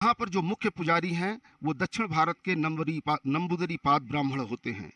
यहाँ पर जो मुख्य पुजारी हैं वो दक्षिण भारत के नंबूदरी पाद ब्राह्मण होते हैं।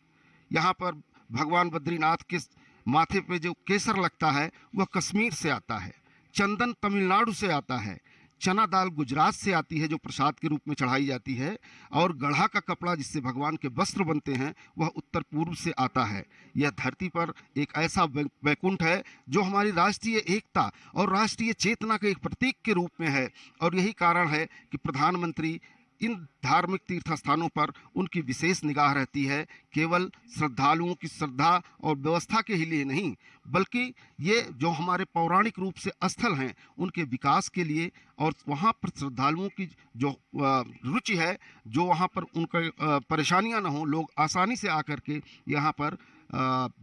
यहाँ पर भगवान बद्रीनाथ के माथे पे जो केसर लगता है वह कश्मीर से आता है, चंदन तमिलनाडु से आता है, चना दाल गुजरात से आती है जो प्रसाद के रूप में चढ़ाई जाती है, और गढ़ा का कपड़ा जिससे भगवान के वस्त्र बनते हैं वह उत्तर पूर्व से आता है। यह धरती पर एक ऐसा वैकुंठ है जो हमारी राष्ट्रीय एकता और राष्ट्रीय चेतना के एक प्रतीक के रूप में है, और यही कारण है कि प्रधानमंत्री इन धार्मिक तीर्थ स्थानों पर उनकी विशेष निगाह रहती है, केवल श्रद्धालुओं की श्रद्धा और व्यवस्था के ही लिए नहीं, बल्कि ये जो हमारे पौराणिक रूप से स्थल हैं उनके विकास के लिए, और वहाँ पर श्रद्धालुओं की जो रुचि है, जो वहाँ पर उनका परेशानियाँ ना हो, लोग आसानी से आकर के यहाँ पर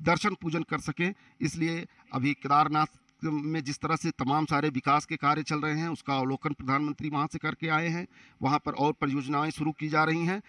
दर्शन पूजन कर सकें। इसलिए अभी केदारनाथ में जिस तरह से तमाम सारे विकास के कार्य चल रहे हैं उसका अवलोकन प्रधानमंत्री वहाँ से करके आए हैं। वहाँ पर और परियोजनाएं शुरू की जा रही हैं।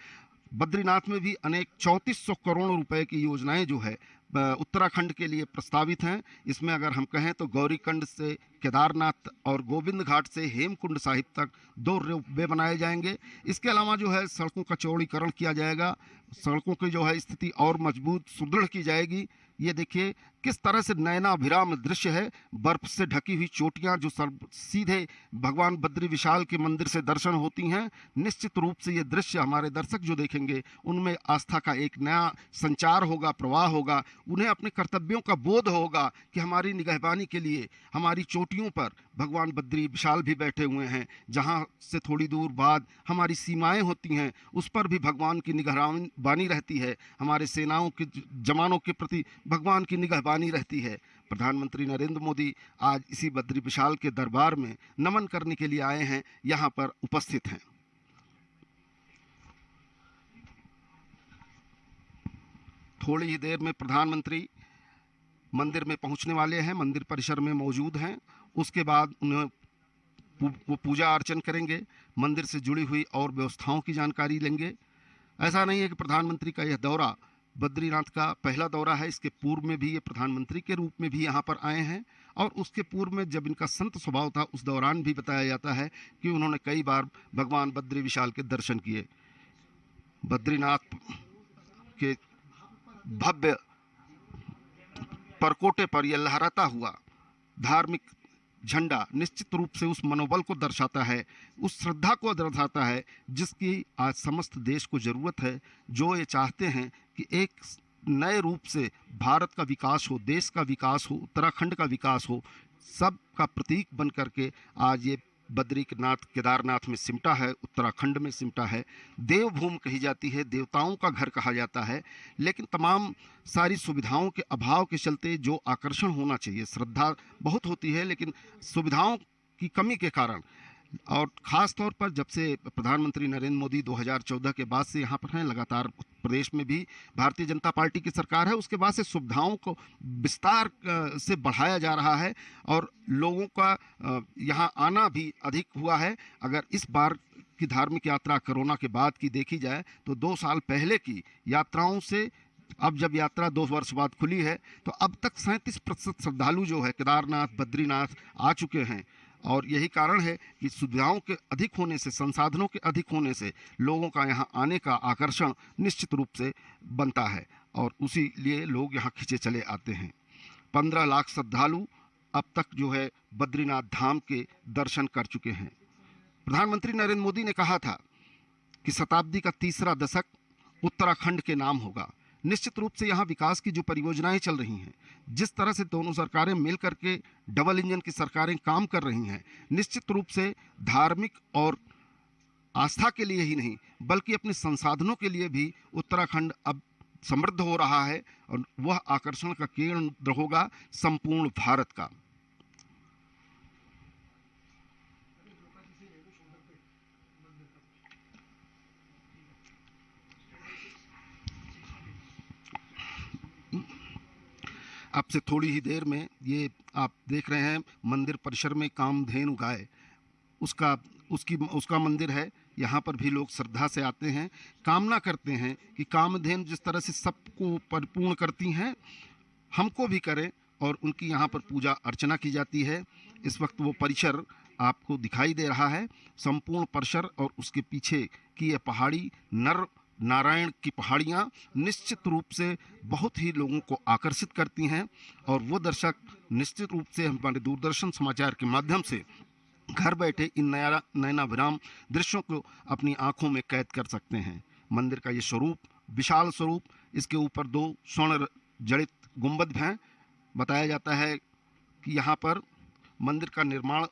बद्रीनाथ में भी अनेक 3400 करोड़ रुपए की योजनाएं जो है उत्तराखंड के लिए प्रस्तावित हैं। इसमें अगर हम कहें तो गौरीकुंड से केदारनाथ और गोविंद घाट से हेमकुंड साहिब तक 2 रोपवे बनाए जाएंगे। इसके अलावा जो है सड़कों का चौड़ीकरण किया जाएगा, सड़कों की जो है स्थिति और मजबूत सुदृढ़ की जाएगी। ये देखिए किस तरह से नयनाभिराम दृश्य है, बर्फ से ढकी हुई चोटियां जो सीधे भगवान बद्री विशाल के मंदिर से दर्शन होती हैं। निश्चित रूप से ये दृश्य हमारे दर्शक जो देखेंगे उनमें आस्था का एक नया संचार होगा, प्रवाह होगा। उन्हें अपने कर्तव्यों का बोध होगा कि हमारी निगहबानी के लिए हमारी चोटियों पर भगवान बद्री विशाल भी बैठे हुए हैं। जहाँ से थोड़ी दूर बाद हमारी सीमाएं होती हैं उस पर भी भगवान की निगहबानी रहती है। हमारे सेनाओं के जवानों के प्रति भगवान की निगहबानी रहती है। प्रधानमंत्री नरेंद्र मोदी आज इसी बद्री विशाल के दरबार में नमन करने के लिए आए हैं, यहाँ पर उपस्थित हैं। थोड़ी ही देर में प्रधानमंत्री मंदिर में पहुंचने वाले हैं, मंदिर परिसर में मौजूद हैं। उसके बाद उन्हें वो पूजा अर्चन करेंगे, मंदिर से जुड़ी हुई और व्यवस्थाओं की जानकारी लेंगे। ऐसा नहीं है कि प्रधानमंत्री का यह दौरा बद्रीनाथ का पहला दौरा है, इसके पूर्व में भी ये प्रधानमंत्री के रूप में भी यहाँ पर आए हैं, और उसके पूर्व में जब इनका संत स्वभाव था उस दौरान भी बताया जाता है कि उन्होंने कई बार भगवान बद्री विशाल के दर्शन किए। बद्रीनाथ के भव्य परकोटे पर यह लहराता हुआ धार्मिक झंडा निश्चित रूप से उस मनोबल को दर्शाता है, उस श्रद्धा को दर्शाता है जिसकी आज समस्त देश को ज़रूरत है, जो ये चाहते हैं कि एक नए रूप से भारत का विकास हो, देश का विकास हो, उत्तराखंड का विकास हो। सब का प्रतीक बन करके आज ये बद्रीनाथ केदारनाथ में सिमटा है, उत्तराखंड में सिमटा है। देवभूमि कही जाती है, देवताओं का घर कहा जाता है, लेकिन तमाम सारी सुविधाओं के अभाव के चलते जो आकर्षण होना चाहिए, श्रद्धा बहुत होती है लेकिन सुविधाओं की कमी के कारण, और ख़ास तौर पर जब से प्रधानमंत्री नरेंद्र मोदी 2014 के बाद से यहाँ पर हैं, लगातार प्रदेश में भी भारतीय जनता पार्टी की सरकार है, उसके बाद से सुविधाओं को विस्तार से बढ़ाया जा रहा है और लोगों का यहाँ आना भी अधिक हुआ है। अगर इस बार की धार्मिक यात्रा कोरोना के बाद की देखी जाए तो 2 साल पहले की यात्राओं से अब जब यात्रा 2 वर्ष बाद खुली है तो अब तक 37% श्रद्धालु जो है केदारनाथ बद्रीनाथ आ चुके हैं। और यही कारण है कि सुविधाओं के अधिक होने से, संसाधनों के अधिक होने से लोगों का यहाँ आने का आकर्षण निश्चित रूप से बनता है और उसी लिए लोग यहाँ खींचे चले आते हैं। 15 लाख श्रद्धालु अब तक जो है बद्रीनाथ धाम के दर्शन कर चुके हैं। प्रधानमंत्री नरेंद्र मोदी ने कहा था कि शताब्दी का तीसरा दशक उत्तराखंड के नाम होगा। निश्चित रूप से यहाँ विकास की जो परियोजनाएं चल रही हैं, जिस तरह से दोनों सरकारें मिल करके डबल इंजन की सरकारें काम कर रही हैं, निश्चित रूप से धार्मिक और आस्था के लिए ही नहीं बल्कि अपने संसाधनों के लिए भी उत्तराखंड अब समृद्ध हो रहा है और वह आकर्षण का केंद्र होगा संपूर्ण भारत का। अब से थोड़ी ही देर में ये आप देख रहे हैं मंदिर परिसर में कामधेनु गाय उसका मंदिर है। यहाँ पर भी लोग श्रद्धा से आते हैं, कामना करते हैं कि कामधेनु जिस तरह से सबको परिपूर्ण करती हैं हमको भी करें और उनकी यहाँ पर पूजा अर्चना की जाती है। इस वक्त वो परिसर आपको दिखाई दे रहा है। संपूर्ण परिसर और उसके पीछे की यह पहाड़ी नर नारायण की पहाड़ियाँ निश्चित रूप से बहुत ही लोगों को आकर्षित करती हैं, और वो दर्शक निश्चित रूप से हमारे दूरदर्शन समाचार के माध्यम से घर बैठे इन नयनाभिराम दृश्यों को अपनी आंखों में कैद कर सकते हैं। मंदिर का ये स्वरूप, विशाल स्वरूप, इसके ऊपर 2 स्वर्ण जड़ित गुंबद हैं। बताया जाता है कि यहाँ पर मंदिर का निर्माण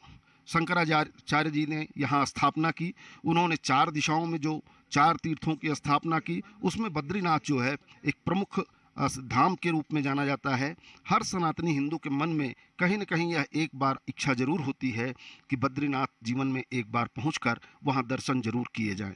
शंकराचार्य जी ने यहाँ स्थापना की। उन्होंने 4 दिशाओं में जो 4 तीर्थों की स्थापना की, उसमें बद्रीनाथ जो है एक प्रमुख धाम के रूप में जाना जाता है। हर सनातनी हिंदू के मन में कहीं न कहीं यह एक बार इच्छा जरूर होती है कि बद्रीनाथ जीवन में एक बार पहुंचकर वहां दर्शन जरूर किए जाएं।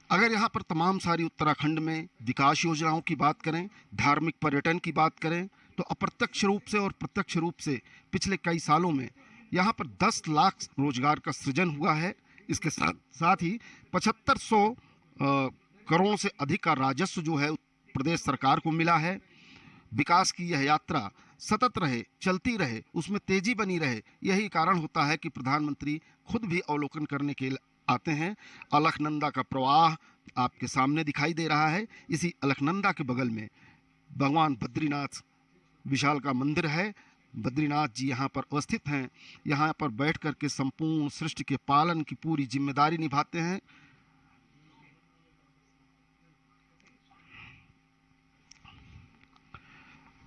अगर यहाँ पर तमाम सारी उत्तराखंड में विकास योजनाओं की बात करें, धार्मिक पर्यटन की बात करें, तो अप्रत्यक्ष रूप से और प्रत्यक्ष रूप से पिछले कई सालों में यहाँ पर 10 लाख रोजगार का सृजन हुआ है। इसके साथ साथ ही 7500 करोड़ से अधिक का राजस्व जो है प्रदेश सरकार को मिला है। विकास की यह यात्रा सतत रहे, चलती रहे, उसमें तेजी बनी रहे, यही कारण होता है कि प्रधानमंत्री खुद भी अवलोकन करने के लिए आते हैं। अलकनंदा का प्रवाह आपके सामने दिखाई दे रहा है। इसी अलकनंदा के बगल में भगवान बद्रीनाथ विशाल का मंदिर है। बद्रीनाथ जी यहाँ पर अवस्थित हैं। यहाँ पर बैठ कर के संपूर्ण सृष्टि के पालन की पूरी जिम्मेदारी निभाते हैं।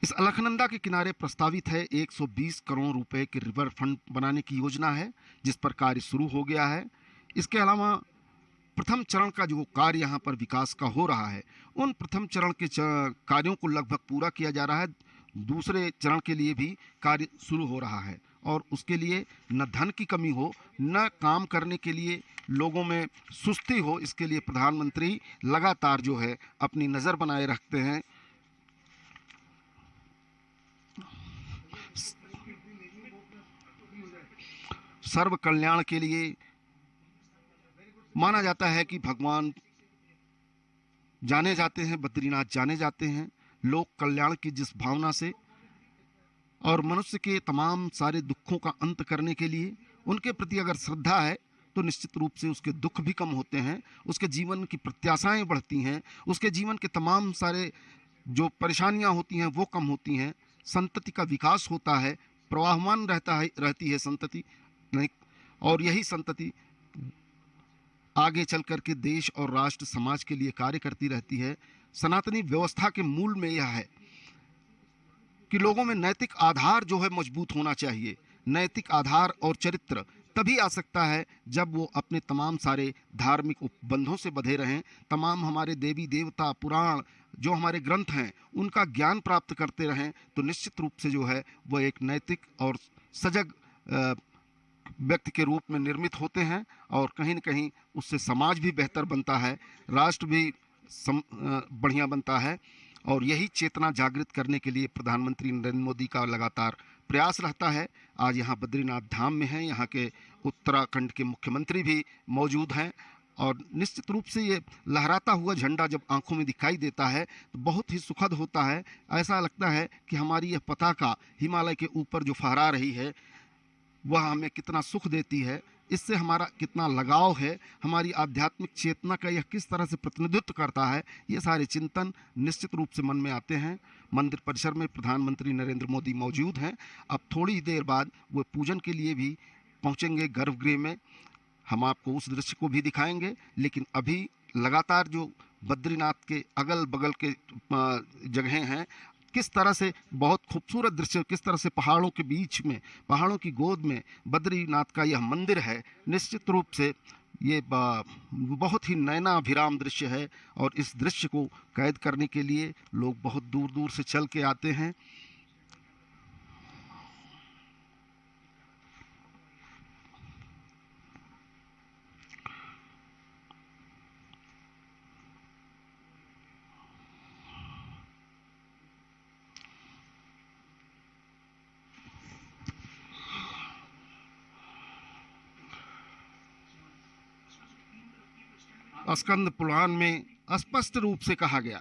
इस अलकनंदा के किनारे प्रस्तावित है 120 करोड़ रुपए के रिवर फ्रंट बनाने की योजना है, जिस पर कार्य शुरू हो गया है। इसके अलावा प्रथम चरण का जो कार्य यहाँ पर विकास का हो रहा है, उन प्रथम चरण के कार्यों को लगभग पूरा किया जा रहा है। दूसरे चरण के लिए भी कार्य शुरू हो रहा है, और उसके लिए न धन की कमी हो, न काम करने के लिए लोगों में सुस्ती हो, इसके लिए प्रधानमंत्री लगातार जो है अपनी नज़र बनाए रखते हैं। सर्व कल्याण के लिए माना जाता है कि भगवान जाने जाते हैं, बद्रीनाथ जाने जाते हैं लोक कल्याण की जिस भावना से, और मनुष्य के तमाम सारे दुखों का अंत करने के लिए। उनके प्रति अगर श्रद्धा है तो निश्चित रूप से उसके दुख भी कम होते हैं, उसके जीवन की प्रत्याशाएं बढ़ती हैं, उसके जीवन के तमाम सारे जो परेशानियां होती हैं वो कम होती हैं, संतति का विकास होता है, प्रवाहमान रहती है संतति नहीं, और यही संतति आगे चल कर के देश और राष्ट्र समाज के लिए कार्य करती रहती है। सनातनी व्यवस्था के मूल में यह है कि लोगों में नैतिक आधार जो है मजबूत होना चाहिए। नैतिक आधार और चरित्र तभी आ सकता है जब वो अपने तमाम सारे धार्मिक उपबंधों से बंधे रहें, तमाम हमारे देवी देवता पुराण जो हमारे ग्रंथ हैं उनका ज्ञान प्राप्त करते रहें, तो निश्चित रूप से जो है वह एक नैतिक और सजग व्यक्ति के रूप में निर्मित होते हैं, और कहीं न कहीं उससे समाज भी बेहतर बनता है, राष्ट्र भी बढ़िया बनता है। और यही चेतना जागृत करने के लिए प्रधानमंत्री नरेंद्र मोदी का लगातार प्रयास रहता है। आज यहाँ बद्रीनाथ धाम में हैं, यहाँ के उत्तराखंड के मुख्यमंत्री भी मौजूद हैं, और निश्चित रूप से ये लहराता हुआ झंडा जब आंखों में दिखाई देता है तो बहुत ही सुखद होता है। ऐसा लगता है कि हमारी यह पताका हिमालय के ऊपर जो फहरा रही है वह हमें कितना सुख देती है, इससे हमारा कितना लगाव है, हमारी आध्यात्मिक चेतना का यह किस तरह से प्रतिनिधित्व करता है, ये सारे चिंतन निश्चित रूप से मन में आते हैं। मंदिर परिसर में प्रधानमंत्री नरेंद्र मोदी मौजूद हैं। अब थोड़ी ही देर बाद वो पूजन के लिए भी पहुंचेंगे गर्भगृह में। हम आपको उस दृश्य को भी दिखाएंगे, लेकिन अभी लगातार जो बद्रीनाथ के अगल बगल के जगहें हैं, किस तरह से बहुत खूबसूरत दृश्य, किस तरह से पहाड़ों के बीच में, पहाड़ों की गोद में बद्रीनाथ का यह मंदिर है, निश्चित रूप से ये बहुत ही नयनाभिराम दृश्य है, और इस दृश्य को कैद करने के लिए लोग बहुत दूर दूर से चल के आते हैं। स्कंद पुराण में स्पष्ट रूप से कहा गया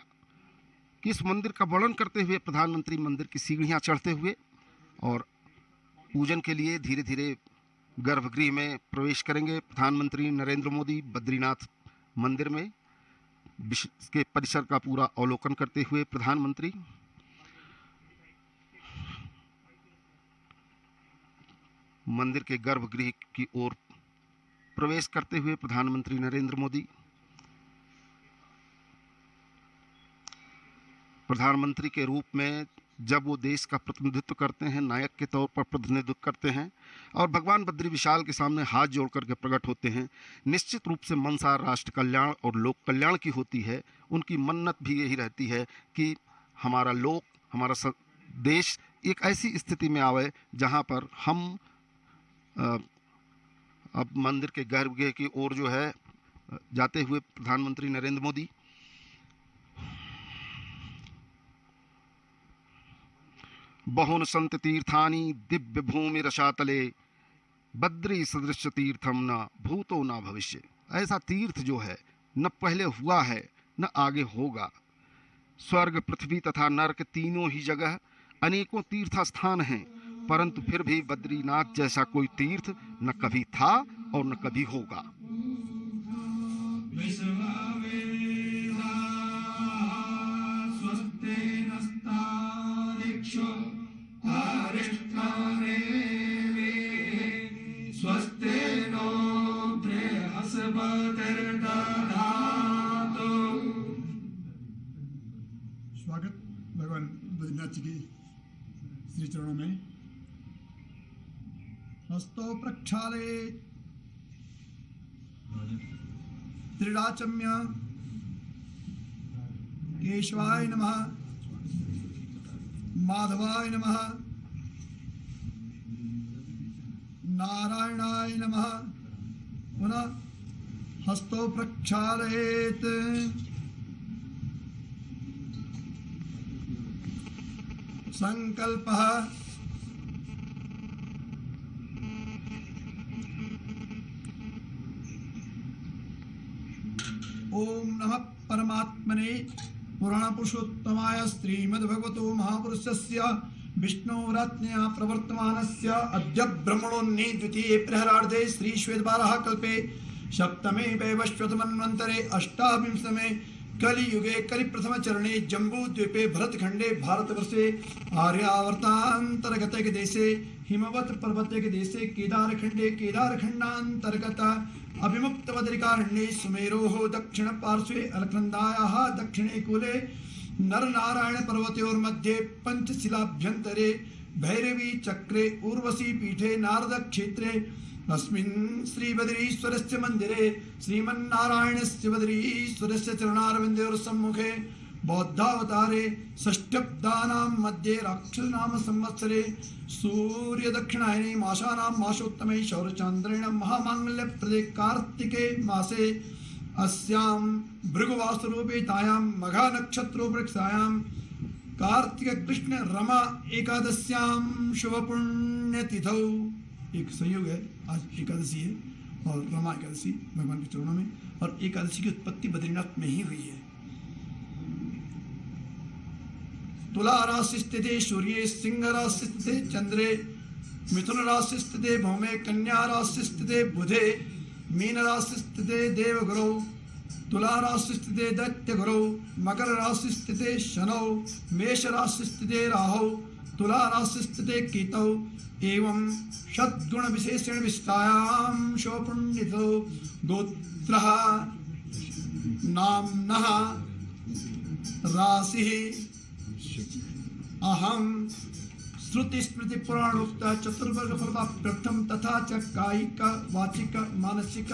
कि इस मंदिर का वर्णन करते हुए प्रधानमंत्री मंदिर की सीढ़ियां चढ़ते हुए और पूजन के लिए धीरे धीरे गर्भगृह में प्रवेश करेंगे। प्रधानमंत्री नरेंद्र मोदी बद्रीनाथ मंदिर में के परिसर का पूरा अवलोकन करते हुए प्रधानमंत्री मंदिर के गर्भगृह की ओर प्रवेश करते हुए प्रधानमंत्री नरेंद्र मोदी प्रधानमंत्री के रूप में जब वो देश का प्रतिनिधित्व करते हैं, नायक के तौर पर प्रतिनिधित्व करते हैं और भगवान बद्री विशाल के सामने हाथ जोड़ करके प्रकट होते हैं, निश्चित रूप से मनसा राष्ट्र कल्याण और लोक कल्याण की होती है। उनकी मन्नत भी यही रहती है कि हमारा देश एक ऐसी स्थिति में आवे जहाँ पर हम अब मंदिर के गर्भगृह की ओर जो है जाते हुए प्रधानमंत्री नरेंद्र मोदी बहुन संत तीर्थानि दिव्य भूमि रसातले बद्री सदृश तीर्थम न भूतो न भविष्य। ऐसा तीर्थ जो है न पहले हुआ है न आगे होगा। स्वर्ग पृथ्वी तथा नरक तीनों ही जगह अनेकों तीर्थ स्थान हैं, परंतु फिर भी बद्रीनाथ जैसा कोई तीर्थ न कभी था और न कभी होगा। स्वागत भगवान बद्रीनाथ जी के श्री चरणों में। हस्तो प्रक्षालये त्रिडाचम्य केशवाय नमः माधवाय नमः नारायणाय नमः। पुनः हस्तो प्रक्षालयेत् संकल्पः ओम नमः परमात्मने पुराण पुरुषोत्तमाय श्रीमद्भगवतो महापुरुषस्य विष्णुरत्नया प्रवर्तमानस्य अद्य ब्रह्मणोन्नी द्वितीये प्रहरार्धे श्री श्वेतवाराह कल्पे सप्तमे वैवस्वतमन्वन्तरे अष्टाविंशतमे कलियुगे कलिप्रथम चरणे जम्बूद्वीपे भरतखंडे भारतवर्षे आर्यावर्तांतर्गत के देशे हिमवत पर्वत के देशे केदारखंडे केदारखंडांतर्गत अभिमुक्त बद्रिकारण्ये सुमेरोः दक्षिण पार्श्वे अलकनंदायाः दक्षिणे कूले नरनारायण पर्वतयोर्मध्ये पंचशिलाभ्यन्तरे भैरवी चक्रे उर्वशी पीठे नारद क्षेत्रे अस्मिन् श्री बद्रीश्वरस्य मंदिरे श्रीमन्नारायणस्य बद्रीश्वरस्य चरणारविन्दयोः सम्मुखे बौद्धावतारे षष्ट्यब्दानां मध्ये राक्षसनाम संवत्सरे सूर्य दक्षिणायने मासानां मासोत्तमे शौरचान्द्रेण महामांगल्यप्रदे कार्तिके मासे अस्यां भृगुवासरूपेतायां मघा नक्षत्रोपृक्षायां कार्तिक कृष्ण रमा एकादश्यां शुभ पुण्यतिथौ। एक संयोग है, आज एकादशी है और रमा एकादशी भगवान के चरणों में, और एकादशी की उत्पत्ति बद्रीनाथ में ही हुई है। तुला राशि स्थिते सूर्ये, सिंह राशि स्थिते चंद्रे, मिथुन राशि स्थिते भौमे, कन्या राशि स्थिते बुधे, मीन राशि स्थिते देवगुरौ, तुला राशि स्थिते दैत्य गुरौ, मकर राशि स्थिते शनौ, मेष राशि स्थिते राहौ, तुला राशि स्थिते केतौ। एवं षद्गुण विशेषण विस्तायां शोपुण्डितो गोत्रः नाम्नः राशिः अहं श्रुति स्मृति पुराणोक्त चतुर्वर्ग प्रथम तथा च कायिक वाचिक मानसिक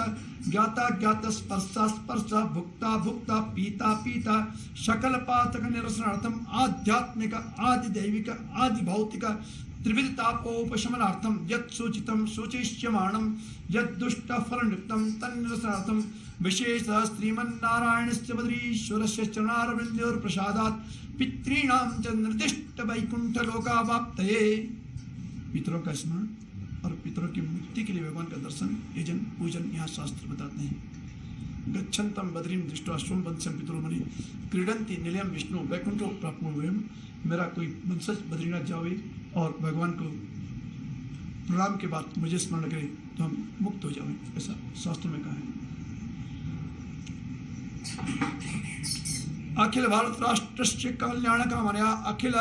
ज्ञाता ज्ञात स्पर्शा स्पर्श भुक्ता भुक्ता पीता पीता सकल पातक निरसनार्थम आध्यात्मिक आदि दैविक आदि भौतिक त्रिविध तापोपशमनार्थम यत् सूचितं सूचिष्यमाणं यत् दुष्ट फलनियुक्तं तन्निरसनार्थं विशेष श्रीमन्नारायणस्य बद्रीश्वरस्य चरणारविन्दयोः प्रसादात् पितॄणां च निर्दिष्ट वैकुंठ लोकावाप्तये। पितरों का स्मरण और पितरों की मुक्ति के लिए भगवान का दर्शन यजन पूजन यहाँ शास्त्र बताते हैं। गच्छन्तं बद्रीं दृष्ट्वा सोमवंशं पितरोमणि क्रीडन्ति निलयं विष्णु वैकुंठो प्राप्नुवयम्। मेरा कोई वंशज बद्रीनाथ जावे और भगवान को प्रणाम के बाद मुझे स्मरण करे तो हम मुक्त हो जाएं, ऐसा शास्त्र में कहा है। अखिल भारत राष्ट्रस्य कल्याण कामनया अखिल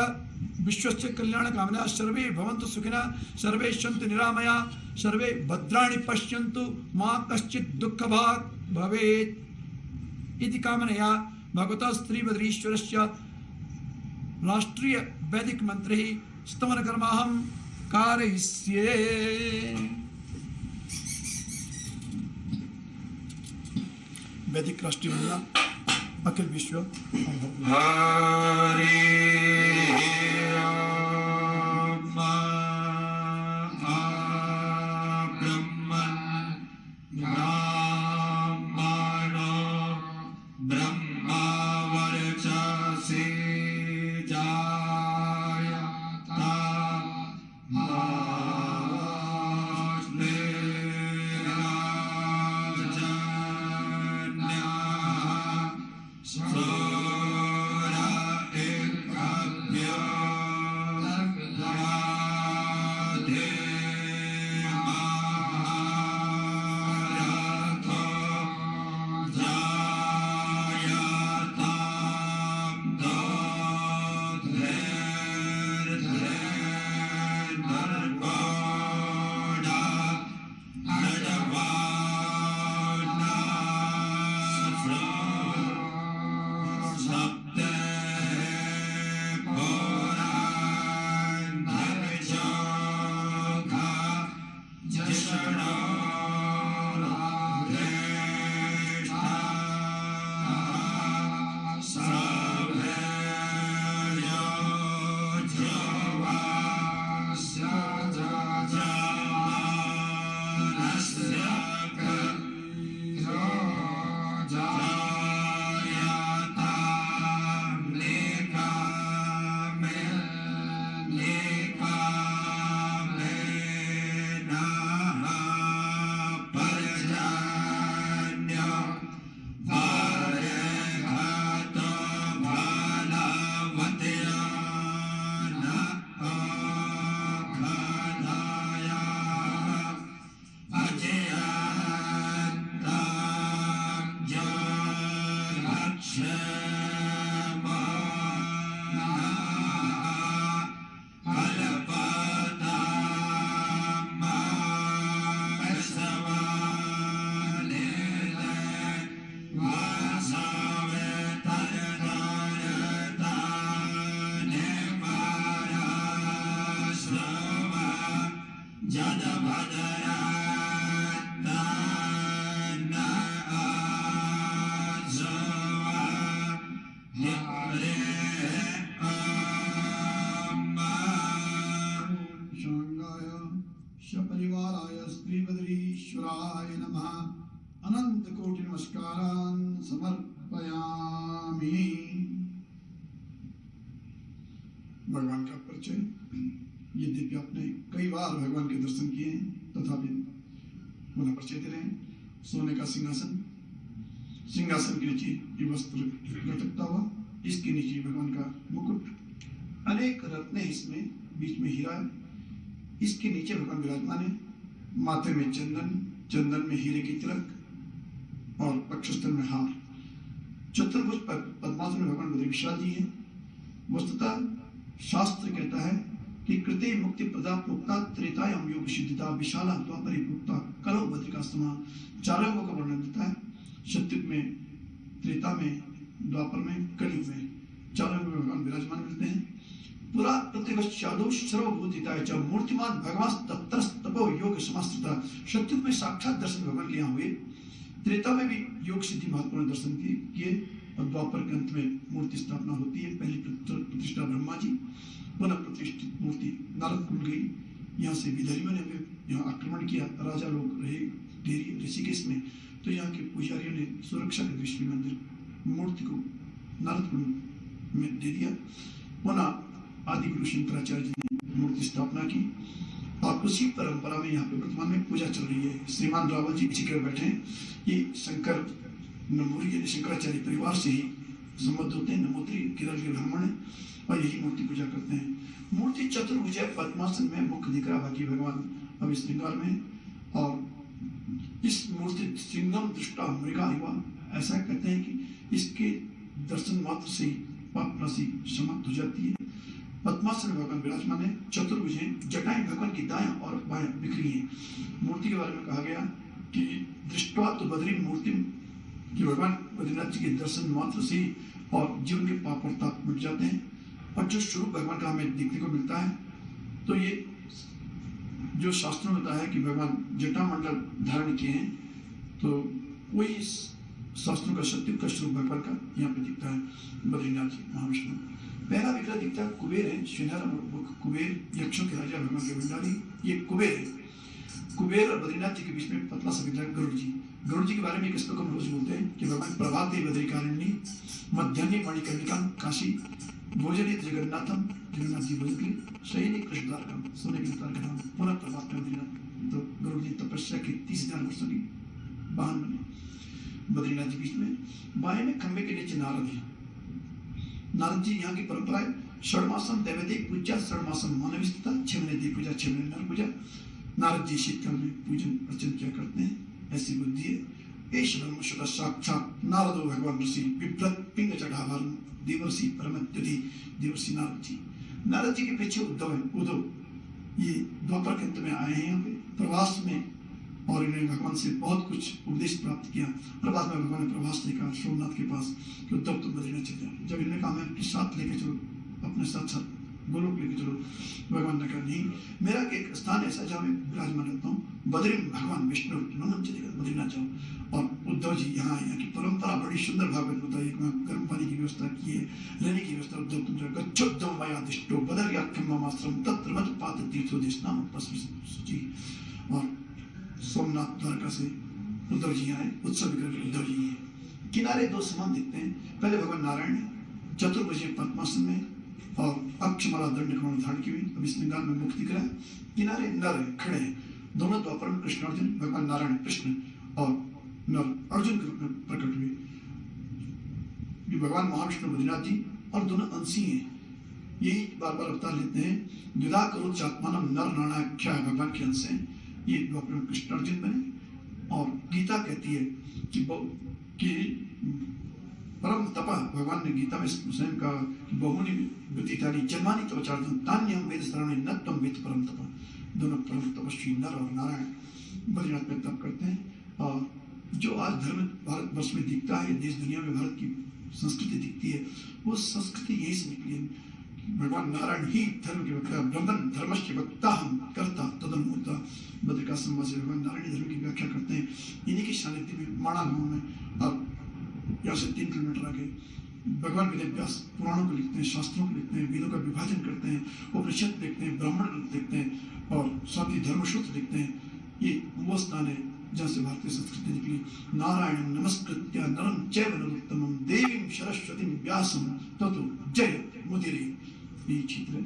विश्वस्य कल्याण कामनया सर्वे भवन्तु सुखिनः सर्वे सन्तु निरामया सर्वे भद्राणि पश्यन्तु मा कश्चित् दुःखभाग् भवेत् इति कामनया भगवतः श्रीबद्रीश्वरस्य राष्ट्रीय वैदिक मंत्रे स्तमन कर्माहं कारयिष्ये। वैदिक राष्ट्रीय वंदना अखिल विश्व हरे सपरिवाराय श्रीबद्रीश्वराय नमः। अनंत कोटि नमस्कारान् समर्पयामि। भगवान का परिचय। यद्यपि आपने कई बार भगवान के दर्शन किए हैं तथापि पुनः परिचय दे रहे हैं। सोने का सिंहासन, सिंहासन के नीचे ये वस्त्र लटकता हुआ, इसके नीचे भगवान का मुकुट, अनेक रत्न इसमें, बीच में हीरा है, इसके नीचे भगवान विराजमान है। माथे में चंदन, चंदन में हीरे की तिलक और वक्षस्थल में हार। चतुर्भुज पर पद्मासन में भगवान बद्री विशाल जी है। वस्तुतः शास्त्र कहता है कि कृते मुक्ति प्रदा मुक्ता त्रेतायाम योग सिद्धिता विशाला द्वापरी मुक्ता कलो बद्रिका समा। चारों अंगों का वर्णन देता है। सत्युग में, त्रेता में, द्वापर में, कलयुग में चारों अंगों में भगवान विराजमान मिलते हैं। पुरा प्रतिवश्चादो सर्वभूतिताय च मूर्तिमान भगवान तपो योग समास्थिता। सत्युग में साक्षात दर्शन भगवान के यहाँ हुए। त्रेता में भी योग सिद्धि महत्वपूर्ण दर्शन किए और द्वापर के अंत में मूर्ति स्थापना होती है। पहली प्रतिष्ठा ब्रह्मा जी, पुनः प्रतिष्ठित मूर्ति नारद कुंड गई। यहाँ से विदर्भियों ने यहाँ आक्रमण किया, राजा लोग रहे देरी ऋषिकेश में, तो यहाँ के पुजारियों ने सुरक्षा के दृष्टि में मंदिर मूर्ति को नारद कुंड में दे दिया। पुनः आदि गुरु शंकराचार्य जी ने मूर्ति स्थापना की और उसी परंपरा में यहाँ पे वर्तमान में पूजा चल रही है। श्रीमान रावल जी पीछे कर बैठे हैं। ये शंकर नमूरी यानी शंकराचार्य परिवार से ही संबद्ध होते हैं। नमूत्री केरल के ब्राह्मण हैं और यही मूर्ति पूजा करते हैं। मूर्ति चतुर्भुज है, पद्मासन में मुख दिख रहा, बाकी भगवान अब इस श्रृंगार में। और इस मूर्ति सिंगम दृष्टा मृगा युवा, ऐसा कहते हैं कि इसके दर्शन मात्र से ही पाप राशि समाप्त हो जाती है। पद्मासन में भगवान विराजमान है, चतुर्भुज हैं, जटाएं भगवान की दाएं और बाएं बिखरी हैं। मूर्ति के बारे में कहा गया कि दृष्टवा तो बद्री मूर्ति कि भगवान बद्रीनाथ जी के दर्शन मात्र से ही और जीवन के पाप और ताप मिट जाते हैं। और जो स्वरूप भगवान का हमें देखने को मिलता है, तो ये जो शास्त्रों में बताया है कि भगवान जटा मंडल धारण किए हैं, तो वही शास्त्रों का सत्य का स्वरूप भगवान का यहाँ पे दिखता है बद्रीनाथ जी महाविष्णु। पहला विग्रह दिखता है कुबेर है, श्रीधर कुबेर यक्षों के राजा भगवान के भंडारी, ये कुबेर है। कुबेर और बद्रीनाथ जी के बीच में पतला सा विग्रह गरुड़ जी। गरुड़ जी के बारे में एक श्लोक हम रोज बोलते हैं कि भगवान प्रभाते बद्रिकारिणी मध्यान्हे मणिकर्णिका काशी भोजनित जगन्नाथम, जगन्नाथ जी भोजन के शयनी कृष्ण द्वारकम, सोने के द्वार का नाम पुनः प्रभात में बद्रीनाथ। तो गरुड़ जी तपस्या के 30,000 वर्षों की वाहन बने बद्रीनाथ जी बीच में। बाएं में खंबे के नीचे नारद है। नारद जी यहाँ की परंपरा है षडमासम दैवतिक पूजा, षडमासम मानव स्थिता, 6 महीने देव पूजा, 6 महीने नर पूजा। नारद जी शीतकाल में पूजन अर्चन किया करते हैं, ऐसी बुद्धि है। एश ब्रह्म शुद्ध साक्षात नारदो भगवान ऋषि विप्रत पिंग चढ़ाभरण देवर्षि परमत्यधि देवर्षि नारद जी। नारद जी के पीछे उद्धव है। उद्धव ये द्वापर के अंत में आए हैं यहाँ पे प्रवास में, और इन्होंने भगवान से बहुत कुछ उपदेश प्राप्त किया। प्रवास में भगवान ने प्रवास लेकर सोमनाथ के पास कि उद्धव तुम बद्रीनाथ चले जाओ। जब इन्होंने कहा मैं अपने साथ लेके चलो, अपने साथ साथ गोलोक लेके चलो, भगवान ने कहा नहीं, मेरा एक स्थान ऐसा जहाँ मैं विराजमान रहता हूँ, बद्री भगवान विष्णु नमन चलेगा, बद्रीनाथ जाओ। और उद्धव जी यहाँ की परंपरा बड़ी सुंदर भागवत बताई। गर्म पानी की व्यवस्था की है, रहने की व्यवस्था। उद्धव तुम जाओ गच्छोद्धव मया दिष्टो बदर्याख्यमाश्रम तत्र मत पात तीर्थो देशनाम जी। और सोमनाथ द्वारका से उद्धव जी आए, उत्सव विग्रह उद्धव जी है। किनारे 2 समान दिखते हैं। पहले भगवान नारायण चतुर्भुज पद्मासन में और अक्षमाला दंड कमल धारण की हुई। अब इस लिंगान में मुख दिख रहा है। किनारे नर खड़े हैं, दोनों द्वापर में कृष्ण अर्जुन, भगवान नारायण कृष्ण और नर अर्जुन के रूप में प्रकट हुए। ये भगवान महाविष्णु बद्रीनाथ जी और दोनों अंशी हैं, यही बार बार अवतार लेते हैं। द्विधा करो चात्मानम नर नारायणाख्या भगवान के अंश हैं। ये द्वापर में कृष्ण अर्जुन बने। और गीता कहती है कि परम तपा, भगवान ने गीता में स्वयं कहा बहुनी व्यतीतानि जन्मानि तव चार्जन तान्यहम वेद शरणे न त्वं वेद परम तपा। दोनों परम तपस्वी नर और नारायण बद्रीनाथ में तप करते हैं। और जो आज धर्म भारतवर्ष में दिखता है, देश दुनिया में भारत की संस्कृति दिखती है, वो संस्कृति यही से निकली है। भगवान नारायण ही धर्म के वक्ता, ब्रह्मन धर्मस्य वक्ता हम करता तदनुमूर्ता। बद्रिकाश्रम से भगवान नारायण धर्म की व्याख्या करते हैं। इन्हीं की सानिध्य में माणा गाँव में, और यहाँ से 3 किलोमीटर आगे भगवान वेद व्यास पुराणों को लिखते हैं, शास्त्रों को लिखते हैं, वेदों का विभाजन करते हैं, उपनिषद देखते हैं, ब्राह्मण देखते हैं और साथ ही धर्मसूत्र देखते हैं। ये वो स्थान है जहाँ से भारतीय संस्कृति निकली। नारायण नमस्कृत्य नरं चैव नरोत्तमं देवीं सरस्वतीं व्यासं ततो जय मुदिरे। ये चित्र है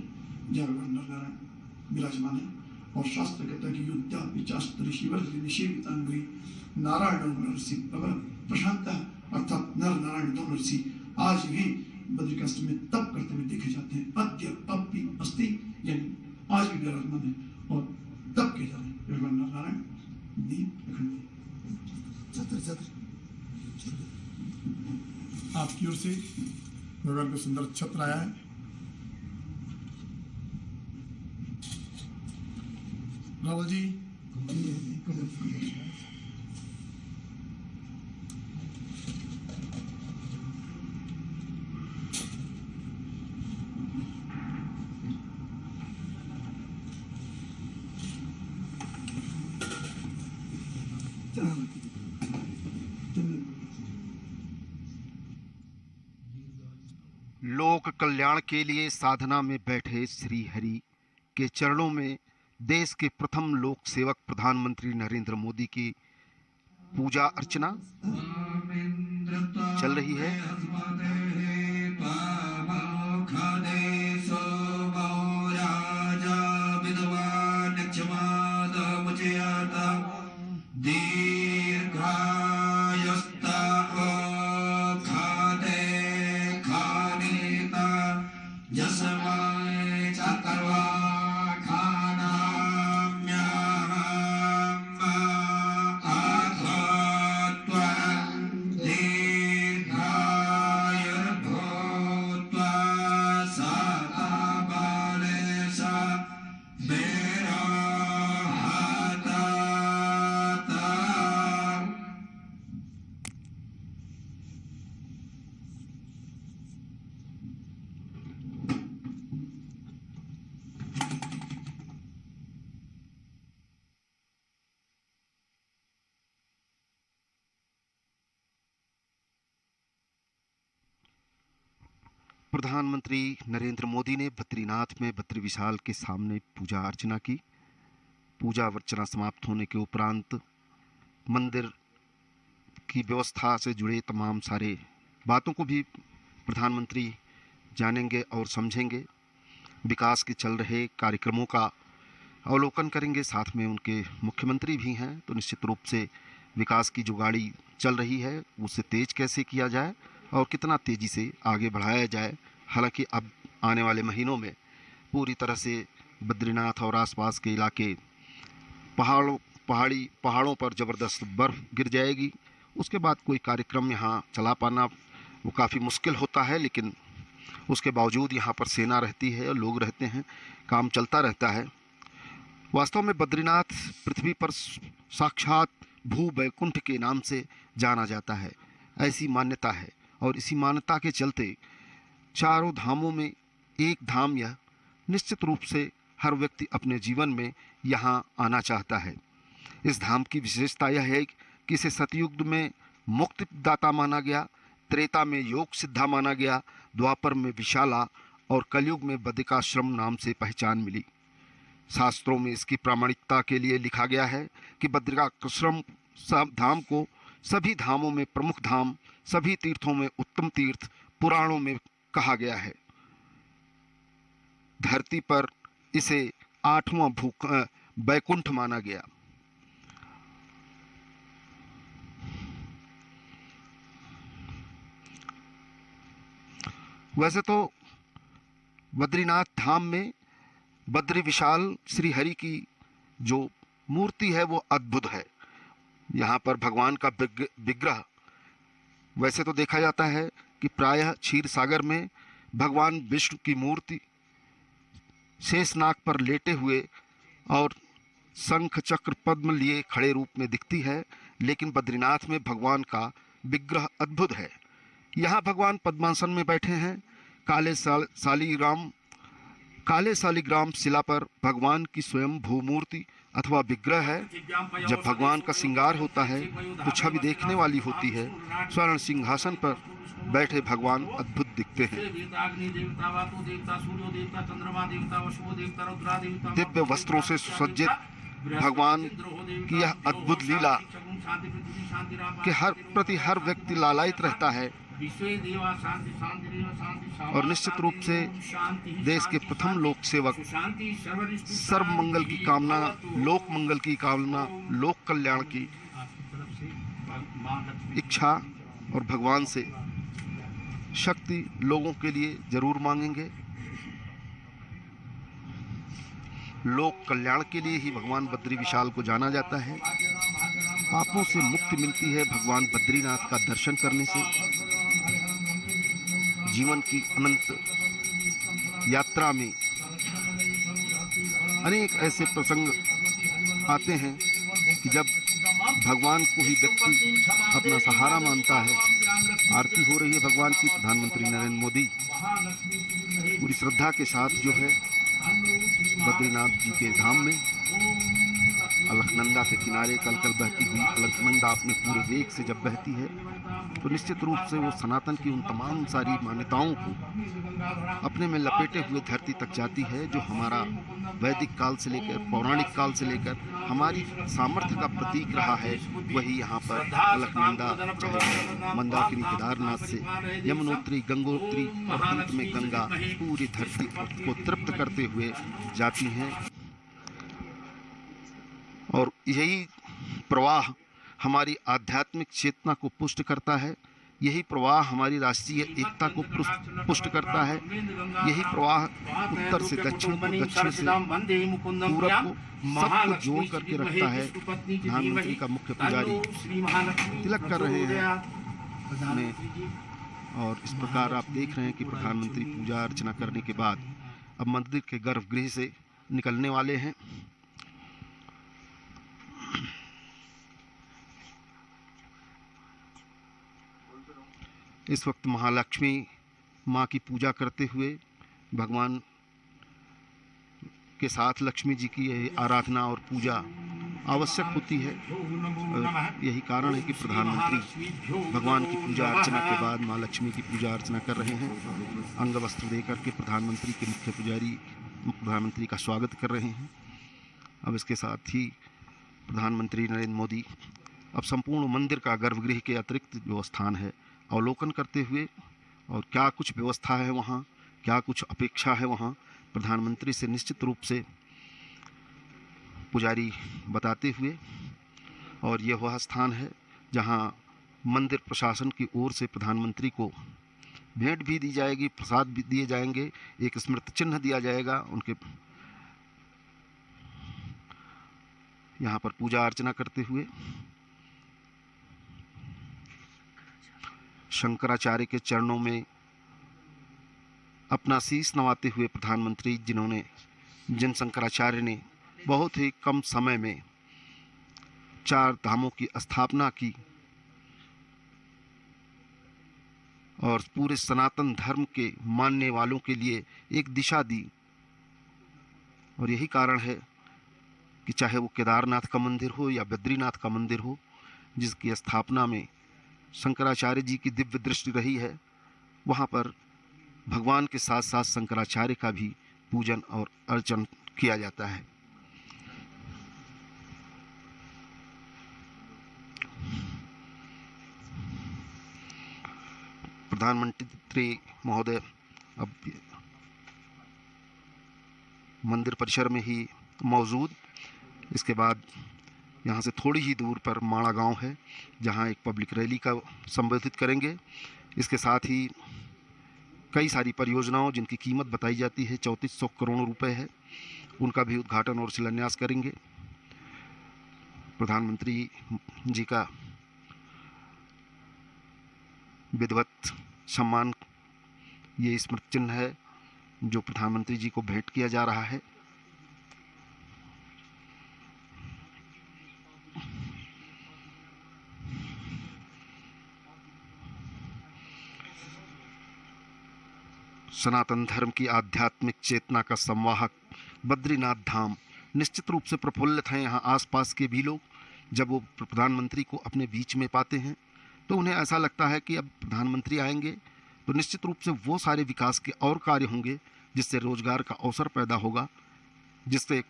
जहाँ भगवान नारायण विराजमान है। और शास्त्र कहता है कि युद्धा विचास्त्र शिवल्लि निषेवितांग्री नारायण नरसी प्रवर प्रशांत, अर्थात नर नारायण दोनों ऋषि आज भी बद्रिकाश्रम में तप करते हुए देखे जाते हैं। अद्य अपि अस्ति, यानी आज भी विराजमान है और तप किए जा रहे हैं। भगवान नारायण दीप छत्र आपकी ओर से भगवान का सुंदर छत्र आया है। रावल जी लोक कल्याण के लिए साधना में बैठे श्री हरि के चरणों में देश के प्रथम लोक सेवक प्रधानमंत्री नरेंद्र मोदी की पूजा अर्चना चल रही है। दीर्घायस्ता प्रधानमंत्री नरेंद्र मोदी ने बद्रीनाथ में बद्री विशाल के सामने पूजा अर्चना की। पूजा अर्चना समाप्त होने के उपरांत मंदिर की व्यवस्था से जुड़े तमाम सारे बातों को भी प्रधानमंत्री जानेंगे और समझेंगे। विकास के चल रहे कार्यक्रमों का अवलोकन करेंगे। साथ में उनके मुख्यमंत्री भी हैं, तो निश्चित रूप से विकास की जो गाड़ी चल रही है उसे तेज कैसे किया जाए और कितना तेज़ी से आगे बढ़ाया जाए। हालांकि अब आने वाले महीनों में पूरी तरह से बद्रीनाथ और आसपास के इलाके पहाड़ों पर ज़बरदस्त बर्फ़ गिर जाएगी। उसके बाद कोई कार्यक्रम यहाँ चला पाना वो काफ़ी मुश्किल होता है, लेकिन उसके बावजूद यहाँ पर सेना रहती है और लोग रहते हैं, काम चलता रहता है। वास्तव में बद्रीनाथ पृथ्वी पर साक्षात भू वैकुंठ के नाम से जाना जाता है, ऐसी मान्यता है। और इसी मान्यता के चलते चारों धामों में एक धाम यह निश्चित रूप से हर व्यक्ति अपने जीवन में यहाँ आना चाहता है। इस धाम की विशेषता यह है कि इसे सतयुग में मुक्तिदाता माना गया, त्रेता में योग सिद्धा माना गया, द्वापर में विशाला और कलयुग में बद्रिकाश्रम नाम से पहचान मिली। शास्त्रों में इसकी प्रामाणिकता के लिए लिखा गया है कि बद्रिकाश्रम धाम को सभी धामों में प्रमुख धाम, सभी तीर्थों में उत्तम तीर्थ पुराणों में कहा गया है। धरती पर इसे 8वां वैकुंठ माना गया। वैसे तो बद्रीनाथ धाम में बद्री विशाल श्री हरि की जो मूर्ति है वो अद्भुत है। यहाँ पर भगवान का विग्रह वैसे तो देखा जाता है कि प्रायः क्षीर सागर में भगवान विष्णु की मूर्ति शेषनाग पर लेटे हुए और शंख चक्र पद्म लिए खड़े रूप में दिखती है, लेकिन बद्रीनाथ में भगवान का विग्रह अद्भुत है। यहाँ भगवान पद्मासन में बैठे हैं। काले शालिग्राम शिला पर भगवान की स्वयं भूमूर्ति अथवा विग्रह है। जब भगवान का श्रृंगार होता है तो छवि देखने वाली होती है। स्वर्ण सिंहासन पर बैठे भगवान अद्भुत दिखते हैं। दिव्य वस्त्रों से सुसज्जित भगवान की यह अद्भुत लीला के प्रति हर व्यक्ति लालायित रहता है। और निश्चित रूप से देश के प्रथम लोक सेवक सर्व मंगल की कामना, लोक मंगल की कामना, लोक कल्याण की इच्छा और भगवान से शक्ति लोगों के लिए जरूर मांगेंगे। लोक कल्याण के लिए ही भगवान बद्री विशाल को जाना जाता है। पापों से मुक्ति मिलती है भगवान बद्रीनाथ का दर्शन करने से। जीवन की अनंत यात्रा में अनेक ऐसे प्रसंग आते हैं कि जब भगवान को ही व्यक्ति अपना सहारा मानता है। आरती हो रही है भगवान की। प्रधानमंत्री नरेंद्र मोदी पूरी श्रद्धा के साथ जो है बद्रीनाथ जी के धाम में अलकनंदा के किनारे कलकल बहती हुई अलकनंदा अपने पूरे वेग से जब बहती है तो निश्चित रूप से वो सनातन की उन तमाम सारी मान्यताओं को अपने में लपेटे हुए धरती तक जाती है, जो हमारा वैदिक काल से लेकर पौराणिक काल से लेकर हमारी सामर्थ्य का प्रतीक रहा है। वही यहाँ पर अलकनंदा चाहे मंदाकिनी केदारनाथ से यमुनोत्री, गंगोत्री और अंत में गंगा पूरी धरती को तृप्त करते हुए जाती हैं। और यही प्रवाह हमारी आध्यात्मिक चेतना को पुष्ट करता है। यही प्रवाह हमारी राष्ट्रीय एकता को पुष्ट करता है। यही प्रवाह उत्तर से दक्षिण को, दक्षिण से पूरब को सबको जोड़ करके रखता है। प्रधानमंत्री का मुख्य पुजारी तिलक कर रहे हैं अपने, और इस प्रकार आप देख रहे हैं कि प्रधानमंत्री पूजा अर्चना करने के बाद अब मंदिर के गर्भगृह से निकलने वाले हैं। इस वक्त महालक्ष्मी माँ की पूजा करते हुए भगवान के साथ लक्ष्मी जी की आराधना और पूजा आवश्यक होती है। और यही कारण है कि प्रधानमंत्री भगवान की पूजा अर्चना के बाद माँ लक्ष्मी की पूजा अर्चना कर रहे हैं। अंग वस्त्र देकर के प्रधानमंत्री के मुख्य पुजारी प्रधानमंत्री का स्वागत कर रहे हैं। अब इसके साथ ही प्रधानमंत्री नरेंद्र मोदी अब संपूर्ण मंदिर का गर्भगृह के अतिरिक्त जो स्थान है अवलोकन करते हुए, और क्या कुछ व्यवस्था है वहाँ, क्या कुछ अपेक्षा है वहाँ, प्रधानमंत्री से निश्चित रूप से पुजारी बताते हुए। और यह वह स्थान है जहाँ मंदिर प्रशासन की ओर से प्रधानमंत्री को भेंट भी दी जाएगी, प्रसाद भी दिए जाएंगे, एक स्मृति चिन्ह दिया जाएगा। उनके यहाँ पर पूजा अर्चना करते हुए शंकराचार्य के चरणों में अपना शीश नवाते हुए प्रधानमंत्री, जिन शंकराचार्य ने बहुत ही कम समय में 4 धामों की स्थापना की और पूरे सनातन धर्म के मानने वालों के लिए एक दिशा दी। और यही कारण है कि चाहे वो केदारनाथ का मंदिर हो या बद्रीनाथ का मंदिर हो, जिसकी स्थापना में शंकराचार्य जी की दिव्य दृष्टि रही है, वहाँ पर भगवान के साथ साथ शंकराचार्य का भी पूजन और अर्चन किया जाता है। प्रधानमंत्री महोदय अब मंदिर परिसर में ही मौजूद, इसके बाद यहाँ से थोड़ी ही दूर पर माणा गांव है, जहाँ एक पब्लिक रैली का संबोधित करेंगे। इसके साथ ही कई सारी परियोजनाओं जिनकी कीमत बताई जाती है 3400 करोड़ रुपए है, उनका भी उद्घाटन और शिलान्यास करेंगे। प्रधानमंत्री जी का विधिवत सम्मान, ये स्मृति चिन्ह है जो प्रधानमंत्री जी को भेंट किया जा रहा है। सनातन धर्म की आध्यात्मिक चेतना का संवाहक बद्रीनाथ धाम निश्चित रूप से प्रफुल्लित हैं। यहाँ आसपास के भी लोग जब वो प्रधानमंत्री को अपने बीच में पाते हैं तो उन्हें ऐसा लगता है कि अब प्रधानमंत्री आएंगे तो निश्चित रूप से वो सारे विकास के और कार्य होंगे जिससे रोजगार का अवसर पैदा होगा, जिससे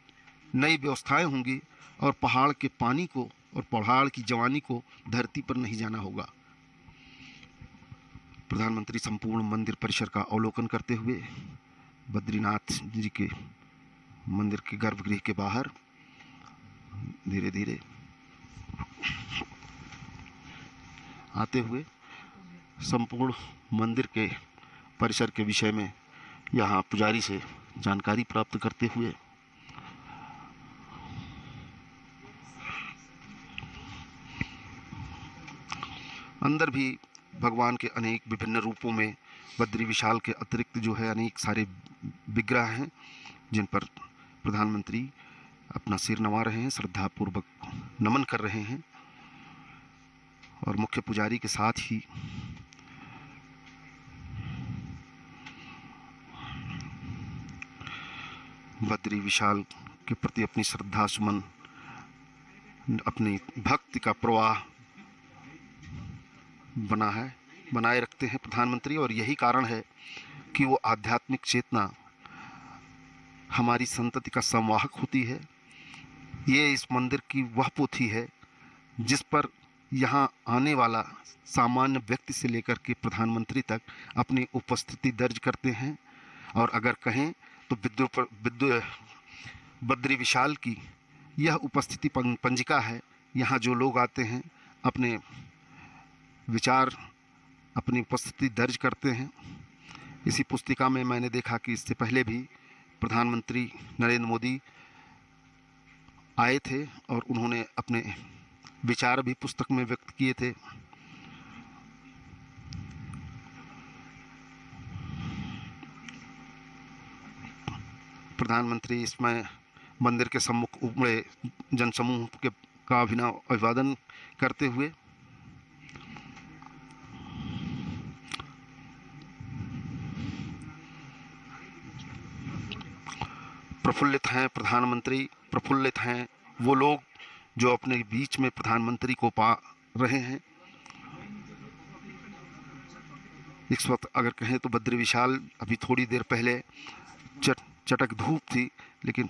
नई व्यवस्थाएं होंगी और पहाड़ के पानी को और पहाड़ की जवानी को धरती पर नहीं जाना होगा। प्रधानमंत्री संपूर्ण मंदिर परिसर का अवलोकन करते हुए बद्रीनाथ जी के मंदिर के गर्भगृह के बाहर धीरे धीरे आते हुए संपूर्ण मंदिर के परिसर के विषय में यहाँ पुजारी से जानकारी प्राप्त करते हुए अंदर भी भगवान के अनेक विभिन्न रूपों में बद्री विशाल के अतिरिक्त जो है अनेक सारे विग्रह हैं जिन पर प्रधानमंत्री अपना सिर नवा रहे हैं, श्रद्धापूर्वक नमन कर रहे हैं। और मुख्य पुजारी के साथ ही बद्री विशाल के प्रति अपनी श्रद्धा सुमन, अपनी भक्ति का प्रवाह बनाए रखते हैं प्रधानमंत्री। और यही कारण है कि वो आध्यात्मिक चेतना हमारी संतति का संवाहक होती है। ये इस मंदिर की वह पोथी है जिस पर यहाँ आने वाला सामान्य व्यक्ति से लेकर के प्रधानमंत्री तक अपनी उपस्थिति दर्ज करते हैं। और अगर कहें तो बद्री विशाल की यह उपस्थिति पंजिका है। यहाँ जो लोग आते हैं अपने विचार, अपनी उपस्थिति दर्ज करते हैं। इसी पुस्तिका में मैंने देखा कि इससे पहले भी प्रधानमंत्री नरेंद्र मोदी आए थे और उन्होंने अपने विचार भी पुस्तक में व्यक्त किए थे। प्रधानमंत्री इसमें मंदिर के सम्मुख उमड़े जनसमूह का अभिवादन करते हुए प्रफुल्लित हैं। प्रधानमंत्री प्रफुल्लित हैं। वो लोग जो अपने बीच में प्रधानमंत्री को पा रहे हैं। इस वक्त अगर कहें तो बद्री विशाल अभी थोड़ी देर पहले चटक धूप थी, लेकिन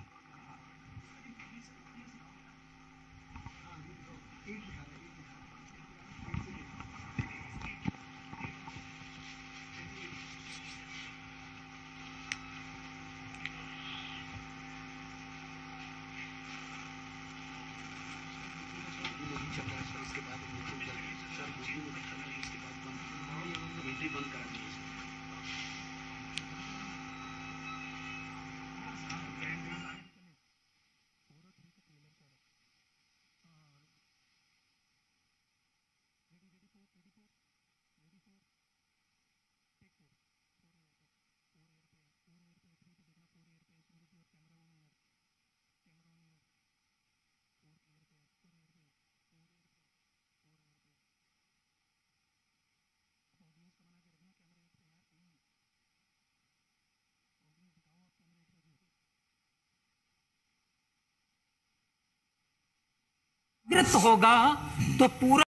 होगा तो पूरा